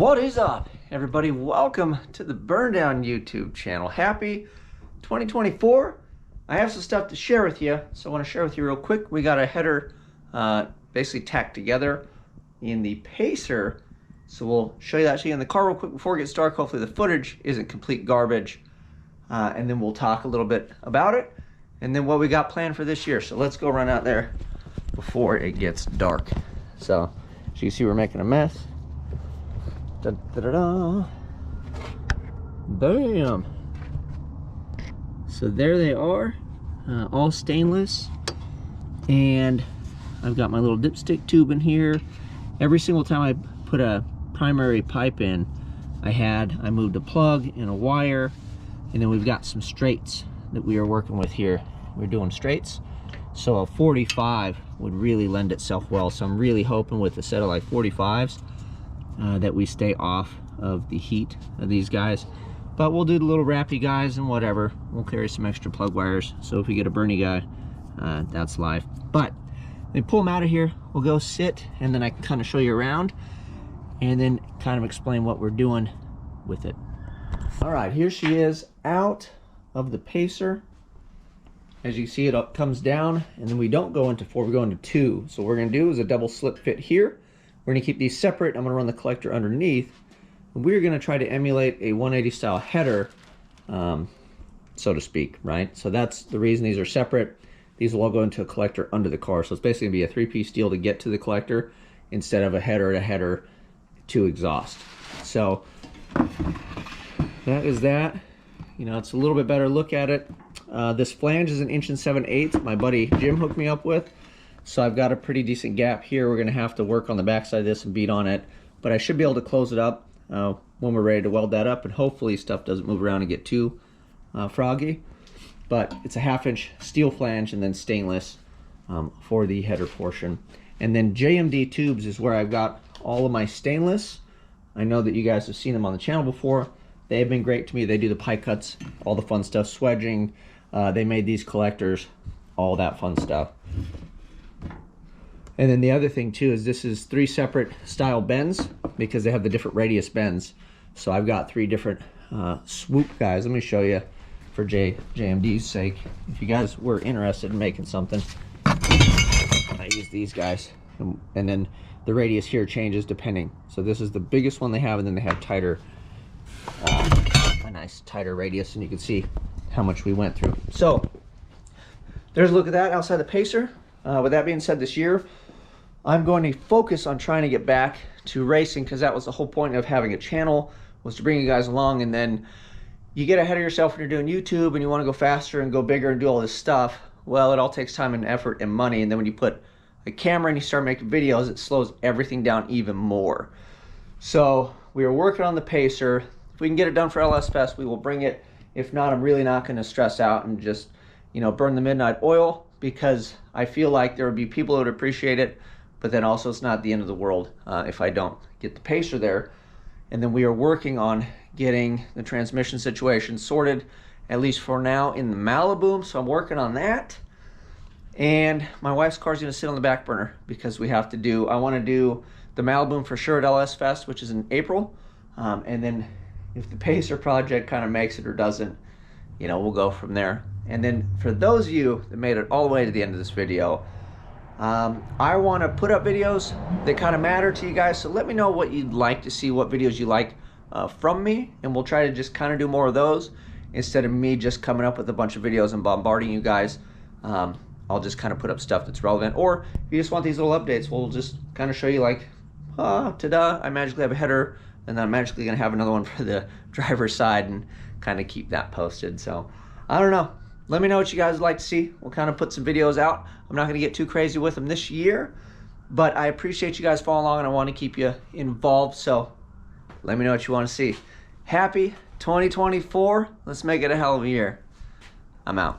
What is up, everybody? Welcome to the Burndown YouTube channel. Happy 2024. I have some stuff to share with you, so I want to share with you real quick. We got a header basically tacked together in the Pacer, so we'll show you that to you in the car real quick before it gets dark. Hopefully the footage isn't complete garbage, and then we'll talk a little bit about it and then what we got planned for this year. So let's go run out there before it gets dark. So as you can see, we're making a mess. Da, da, da, da. Bam! So there they are, all stainless, and I've got my little dipstick tube in here. Every single time I put a primary pipe in, I moved a plug and a wire, and then we've got some straights that we are working with here. We're doing straights, so a 45 would really lend itself well. So I'm really hoping with a set of like 45s that we stay off of the heat of these guys. But we'll do the little wrappy guys and whatever. We'll carry some extra plug wires, so if we get a Bernie guy, that's live. But they pull them out of here, we'll go sit, and then I can kind of show you around and then kind of explain what we're doing with it. All right, here she is out of the Pacer. As you see, it comes down, and then we don't go into 4, we go into 2. So what we're gonna do is a double slip fit here. We're gonna keep these separate. I'm gonna run the collector underneath. And we're gonna try to emulate a 180 style header, so to speak, right? So that's the reason these are separate. These will all go into a collector under the car. So it's basically gonna be a 3-piece deal to get to the collector instead of a header to header to exhaust. So that is that. You know, it's a little bit better look at it. This flange is 1 7/8 inches. My buddy Jim hooked me up with. So I've got a pretty decent gap here. We're gonna have to work on the backside of this and beat on it, but I should be able to close it up when we're ready to weld that up, and hopefully stuff doesn't move around and get too froggy. But it's a 1/2 inch steel flange and then stainless for the header portion. And then JMD tubes is where I've got all of my stainless. I know that you guys have seen them on the channel before. They have been great to me. They do the pie cuts, all the fun stuff, swedging. They made these collectors, all that fun stuff. And then the other thing too is this is 3 separate style bends because they have the different radius bends. So I've got 3 different Swoop guys. Let me show you for JMD's sake. If you guys were interested in making something, I use these guys. And then the radius here changes depending. So this is the biggest one they have, and then they have tighter, a nice tighter radius, and you can see how much we went through. So there's a look at that outside the Pacer. With that being said, this year I'm going to focus on trying to get back to racing, because that was the whole point of having a channel, was to bring you guys along. And then you get ahead of yourself when you're doing YouTube and you want to go faster and go bigger and do all this stuff. Well, it all takes time and effort and money, and then when you put a camera and you start making videos, it slows everything down even more. So we are working on the Pacer. If we can get it done for LS Fest, we will bring it. If not, I'm really not going to stress out and just, you know, burn the midnight oil, because I feel like there would be people who would appreciate it, but then also it's not the end of the world if I don't get the Pacer there. And then we are working on getting the transmission situation sorted, at least for now, in the Malibu. So I'm working on that. And my wife's car is going to sit on the back burner because we have to do, I want to do the Malibu for sure at LS Fest, which is in April. And then if the Pacer project kind of makes it or doesn't, you know, we'll go from there. And then for those of you that made it all the way to the end of this video, I want to put up videos that kind of matter to you guys. So let me know what you'd like to see, what videos you like from me, and we'll try to just kind of do more of those instead of me just coming up with a bunch of videos and bombarding you guys. I'll just kind of put up stuff that's relevant. Or if you just want these little updates, we'll just kind of show you like, ta-da, I magically have a header, and then I'm magically going to have another one for the driver's side, and kind of keep that posted. So I don't know. Let me know what you guys would like to see. We'll kind of put some videos out. I'm not going to get too crazy with them this year, but I appreciate you guys following along, and I want to keep you involved. So let me know what you want to see. Happy 2024. Let's make it a hell of a year. I'm out.